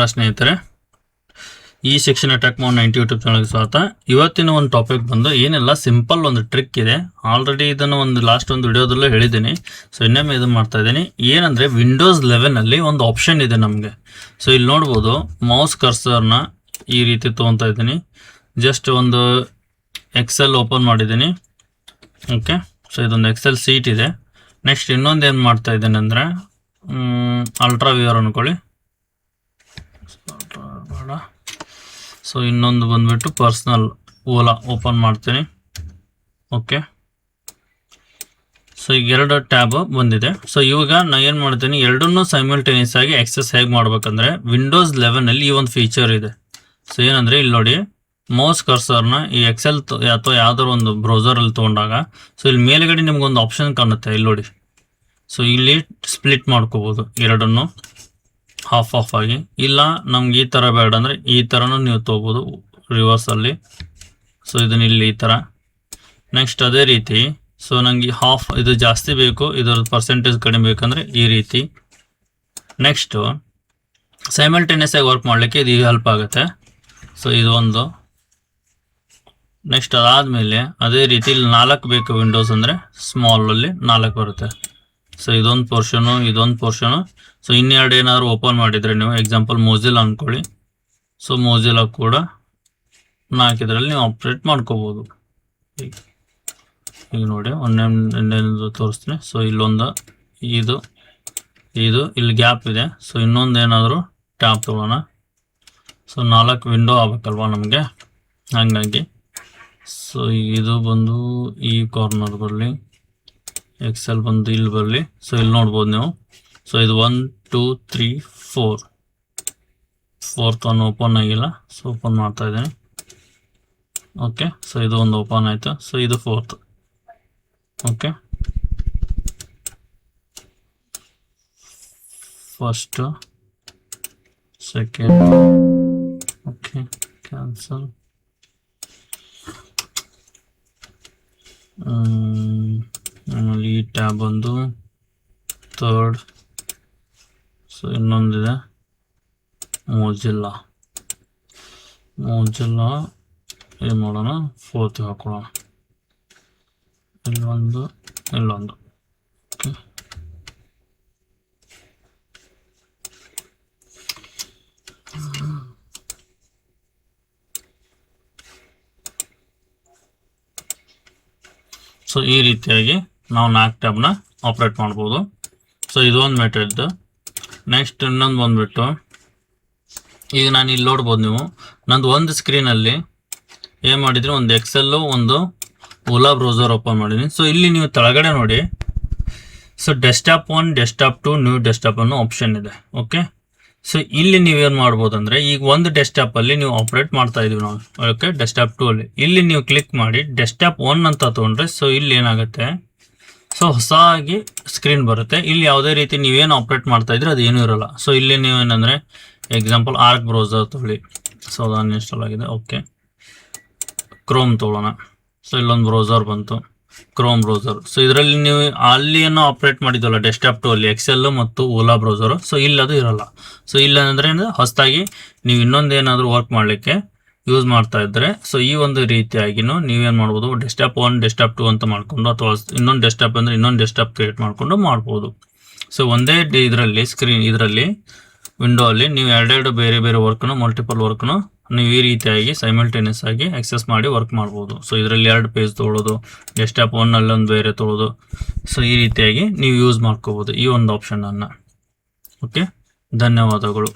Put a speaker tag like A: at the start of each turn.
A: ನಮಸ್ಕಾರ ಸ್ನೇಹಿತರೆ, ಈ ಶಿಕ್ಷಣ ಟೆಕ್ 90 ಯೂಟ್ಯೂಬ್ ಚಾನಲ್ಗೆ ಸ್ವಾಗತ. ಇವತ್ತಿನ ಒಂದು ಟಾಪಿಕ್ ಬಂದು ಏನೆಲ್ಲ ಸಿಂಪಲ್ ಒಂದು ಟ್ರಿಕ್ ಇದೆ. ಆಲ್ರೆಡಿ ಇದನ್ನು ಲಾಸ್ಟ್ ಒಂದು ವಿಡಿಯೋದಲ್ಲೂ ಹೇಳಿದ್ದೀನಿ. ಸೊ ಇನ್ನೊಮ್ಮೆ ಇದನ್ನು ಮಾಡ್ತಾ ಇದ್ದೀನಿ. ಏನಂದರೆ ವಿಂಡೋಸ್ 11 ಒಂದು ಆಪ್ಷನ್ ಇದೆ ನಮಗೆ. ಸೊ ಇಲ್ಲಿ ನೋಡ್ಬೋದು, ಮೌಸ್ ಕರ್ಸರ್ನ ಈ ರೀತಿ ತೊಗೊತಾ ಇದ್ದೀನಿ. ಜಸ್ಟ್ ಒಂದು ಎಕ್ಸೆಲ್ ಓಪನ್ ಮಾಡಿದ್ದೀನಿ. ಓಕೆ, ಸೊ ಇದೊಂದು ಎಕ್ಸೆಲ್ ಸೀಟ್ ಇದೆ. ನೆಕ್ಸ್ಟ್ ಇನ್ನೊಂದು ಏನು ಮಾಡ್ತಾ ಇದ್ದೀನಿ ಅಂದರೆ ಅಲ್ಟ್ರಾ ವ್ಯೂವರ್ ಅಂದ್ಕೊಳ್ಳಿ. ಬೇಡ. ಸೊ ಇನ್ನೊಂದು ಬಂದುಬಿಟ್ಟು ಪರ್ಸ್ನಲ್ ಓಲಾ ಓಪನ್ ಮಾಡ್ತೀನಿ. ಓಕೆ, ಸೊ ಈಗ 2 ಟ್ಯಾಬ್ ಬಂದಿದೆ. ಸೊ ಇವಾಗ ನಾನು ಏನು ಮಾಡ್ತೀನಿ, ಎರಡನ್ನೂ ಸೈಮಲ್ಟೇನಿಯಸ್ ಆಗಿ ಆಕ್ಸೆಸ್ ಹೇಗೆ ಮಾಡ್ಬೇಕಂದ್ರೆ ವಿಂಡೋಸ್ 11 ಈ ಒಂದು ಫೀಚರ್ ಇದೆ. ಸೊ ಏನಂದರೆ ಇಲ್ಲಿ ನೋಡಿ, ಮೌಸ್ ಕರ್ಸರ್ನ ಈ ಎಕ್ಸೆಲ್ ಅಥವಾ ಯಾವ್ದಾದ್ರು ಒಂದು ಬ್ರೌಸರಲ್ಲಿ ತೊಗೊಂಡಾಗ ಸೊ ಇಲ್ಲಿ ಮೇಲ್ಗಡೆ ನಿಮ್ಗೊಂದು ಆಪ್ಷನ್ ಕಾಣುತ್ತೆ. ಇಲ್ಲಿ ನೋಡಿ, ಸೊ ಇಲ್ಲಿ ಸ್ಪ್ಲಿಟ್ ಮಾಡ್ಕೋಬೋದು ಎರಡನ್ನು ಹಾಫ್ ಆಗಿ. ಇಲ್ಲ ನಮ್ಗೆ ಈ ಥರ ಬೇಡ ಅಂದರೆ ಈ ಥರನೂ ನೀವು ತೊಗೋಬೋದು ರಿವರ್ಸಲ್ಲಿ. ಸೊ ಇದನ್ನ ಇಲ್ಲಿ ಈ ಥರ. ನೆಕ್ಸ್ಟ್ ಅದೇ ರೀತಿ, ಸೊ ನನಗೆ ಹಾಫ್ ಇದು ಜಾಸ್ತಿ ಬೇಕು, ಇದರ ಪರ್ಸೆಂಟೇಜ್ ಕಡಿಮೆ ಬೇಕಂದರೆ ಈ ರೀತಿ. ನೆಕ್ಸ್ಟು ಸೈಮಲ್ಟೇನಿಯಸ್ ಆಗಿ ವರ್ಕ್ ಮಾಡಲಿಕ್ಕೆ ಇದು ಹೆಲ್ಪ್ ಆಗುತ್ತೆ. ಸೊ ಇದು ಒಂದು. ನೆಕ್ಸ್ಟ್ ಅದಾದಮೇಲೆ ಅದೇ ರೀತಿ ಇಲ್ಲಿ 4 ಬೇಕು ವಿಂಡೋಸ್ ಅಂದರೆ ಸ್ಮಾಲಲ್ಲಿ 4 ಬರುತ್ತೆ. ಸೊ ಇದೊಂದು ಪೋರ್ಷನು, ಇದೊಂದು ಪೋರ್ಷನು. ಸೊ ಇನ್ನೆರಡು ಏನಾದ್ರು ಓಪನ್ ಮಾಡಿದರೆ ನೀವು, ಎಕ್ಸಾಂಪಲ್ ಮೊಜಿಲ್ಲಾ ಅಂದ್ಕೊಳ್ಳಿ. ಸೊ ಮೊಜಿಲ್ಲಾ ಕೂಡ 4 ಇದರಲ್ಲಿ ನೀವು ಆಪ್ರೇಟ್ ಮಾಡ್ಕೋಬೋದು. ಈಗ ನೋಡಿ ಒಂದೇನು ತೋರಿಸ್ತೀನಿ. ಸೊ ಇಲ್ಲೊಂದು ಇದು ಇಲ್ಲಿ ಗ್ಯಾಪ್ ಇದೆ. ಸೊ ಇನ್ನೊಂದು ಏನಾದರೂ ಟ್ಯಾಪ್ ತೊಗೊಳ್ಳೋಣ. ಸೊ 4 ವಿಂಡೋ ಆಗಬೇಕಲ್ವ ನಮಗೆ, ಹಾಗಾಗಿ ಸೊ ಇದು ಬಂದು ಈ ಕಾರ್ನರ್ ಬರಲಿ, ಎಕ್ಸೆಲ್ ಬಂದು ಇಲ್ಲಿ ಬರಲಿ. ಸೊ ಇಲ್ಲಿ ನೋಡ್ಬೋದು ನೀವು. ಸೊ ಇದು 1 2 3 4 4th ಒಂದು ಓಪನ್ ಆಗಿಲ್ಲ. ಸೊ ಓಪನ್ ಮಾಡ್ತಾ ಇದ್ದೀನಿ. ಓಕೆ, ಸೊ ಇದು ಒಂದು ಓಪನ್ ಆಯಿತು. ಸೊ ಇದು 4th. Okay, first, second. Okay, cancel. ಆಮೇಲೆ ಈ ಟ್ಯಾಬ್ ಒಂದು 3rd. ಸೊ ಇನ್ನೊಂದಿದೆ ಮೊಜಿಲ್ಲಾ ಏನು ಮಾಡೋಣ, 4th ಹಾಕೊಳ್ಳೋಣ. ಇಲ್ಲೊಂದು. ಓಕೆ, ಸೊ ಈ ರೀತಿಯಾಗಿ ನಾವು 4 ಟ್ಯಾಬ್ನ ಆಪ್ರೇಟ್ ಮಾಡ್ಬೋದು. ಸೊ ಇದೊಂದು ಮೆಥಡ್. ನೆಕ್ಸ್ಟ್ ಇನ್ನೊಂದು ಬಂದುಬಿಟ್ಟು, ಈಗ ನಾನು ಇಲ್ಲಿ ನೋಡ್ಬೋದು ನೀವು, ನಂದು ಒಂದು ಸ್ಕ್ರೀನಲ್ಲಿ ಏನು ಮಾಡಿದ್ದೀನಿ, ಒಂದು ಎಕ್ಸೆಲ್ಲು, ಒಂದು ಓಲಾ ಬ್ರೌಸರ್ ಓಪನ್ ಮಾಡಿದ್ದೀನಿ. ಸೊ ಇಲ್ಲಿ ನೀವು ಕೆಳಗಡೆ ನೋಡಿ, so desktop 1, desktop 2, new desktop ಅನ್ನೋ ಆಪ್ಷನ್ ಇದೆ. ಓಕೆ, ಸೊ ಇಲ್ಲಿ ನೀವೇನು ಮಾಡ್ಬೋದು ಅಂದರೆ, ಈಗ ಒಂದು ಡೆಸ್ಕ್ಟಾಪಲ್ಲಿ ನೀವು ಆಪ್ರೇಟ್ ಮಾಡ್ತಾ ಇದೀವಿ ನಾವು. ಓಕೆ, ಡೆಸ್ಕ್ಟಾಪ್ 2 ಅಲ್ಲಿ ಇಲ್ಲಿ ನೀವು ಕ್ಲಿಕ್ ಮಾಡಿ ಡೆಸ್ಕ್ಟಾಪ್ 1 ಅಂತ ತೊಗೊಂಡ್ರೆ, ಸೊ ಇಲ್ಲಿ ಏನಾಗುತ್ತೆ, ಸೊ ಹೊಸದಾಗಿ ಸ್ಕ್ರೀನ್ ಬರುತ್ತೆ. ಇಲ್ಲಿ ಯಾವುದೇ ರೀತಿ ನೀವೇನು ಆಪ್ರೇಟ್ ಮಾಡ್ತಾ ಇದ್ರೆ ಅದು ಏನೂ ಇರೋಲ್ಲ. ಸೊ ಇಲ್ಲಿ ನೀವೇನಂದರೆ ಎಕ್ಸಾಂಪಲ್ ಆರ್ಕ್ ಬ್ರೌಸರ್ ತೊಗೊಳ್ಳಿ. ಸೊ ಅದು ಅನ್ಇನ್ಸ್ಟಾಲ್ ಆಗಿದೆ. ಓಕೆ, ಕ್ರೋಮ್ ತೊಗೊಳ್ಳೋಣ. ಸೊ ಇಲ್ಲೊಂದು ಬ್ರೌಸರ್ ಬಂತು, ಕ್ರೋಮ್ ಬ್ರೌಸರ್. ಸೊ ಇದರಲ್ಲಿ ನೀವು ಅಲ್ಲಿ ಏನೋ ಆಪ್ರೇಟ್ ಮಾಡಿದ್ವಲ್ಲ ಡೆಸ್ಕ್ಟಾಪ್ 2 ಅಲ್ಲಿ, ಎಕ್ಸೆಲ್ ಮತ್ತು ಓಲಾ ಬ್ರೌಸರು. ಸೊ ಇಲ್ಲಿ ಅದು ಇರೋಲ್ಲ. ಸೊ ಇಲ್ಲ ಅಂದರೆ ಹೊಸದಾಗಿ ನೀವು ಇನ್ನೊಂದೇನಾದರೂ ವರ್ಕ್ ಮಾಡಲಿಕ್ಕೆ ಯೂಸ್ ಮಾಡ್ತಾ ಇದ್ದರೆ, ಸೊ ಈ ಒಂದು ರೀತಿಯಾಗಿನೂ ನೀವೇನು ಮಾಡ್ಬೋದು, ಡೆಸ್ಕ್ಟಾಪ್ 1, ಡೆಸ್ಕ್ಟಾಪ್ 2 ಅಂತ ಮಾಡಿಕೊಂಡು, ಅಥವಾ ಇನ್ನೊಂದು ಡೆಸ್ಕ್ಟಾಪ್ ಅಂದರೆ ಇನ್ನೊಂದು ಡೆಸ್ಕ್ಟಾಪ್ ಕ್ರಿಯೇಟ್ ಮಾಡಿಕೊಂಡು ಮಾಡ್ಬೋದು. ಸೊ ಒಂದೇ ಇದರಲ್ಲಿ ಇದರಲ್ಲಿ ವಿಂಡೋ ಅಲ್ಲಿ ನೀವು ಎರಡೆರಡು ಬೇರೆ ಬೇರೆ ವರ್ಕ್ನು, ಮಲ್ಟಿಪಲ್ ವರ್ಕ್ನು ನೀವು ಈ ರೀತಿಯಾಗಿ ಸೈಮಲ್ಟೇನಿಯಸ್ ಆಗಿ ಆಕ್ಸೆಸ್ ಮಾಡಿ ವರ್ಕ್ ಮಾಡ್ಬೋದು. ಸೊ ಇದರಲ್ಲಿ 2 ಪೇಜ್ ತೊಗೊಳ್ಳೋದು, ಡೆಸ್ಕ್ಟಾಪ್ 1 ಅಲ್ಲೊಂದು ಬೇರೆ ತೊಗೊಳ್ಳೋದು. ಸೊ ಈ ರೀತಿಯಾಗಿ ನೀವು ಯೂಸ್ ಮಾಡ್ಕೋಬೋದು ಈ ಒಂದು ಆಪ್ಷನನ್ನು. ಓಕೆ, ಧನ್ಯವಾದಗಳು.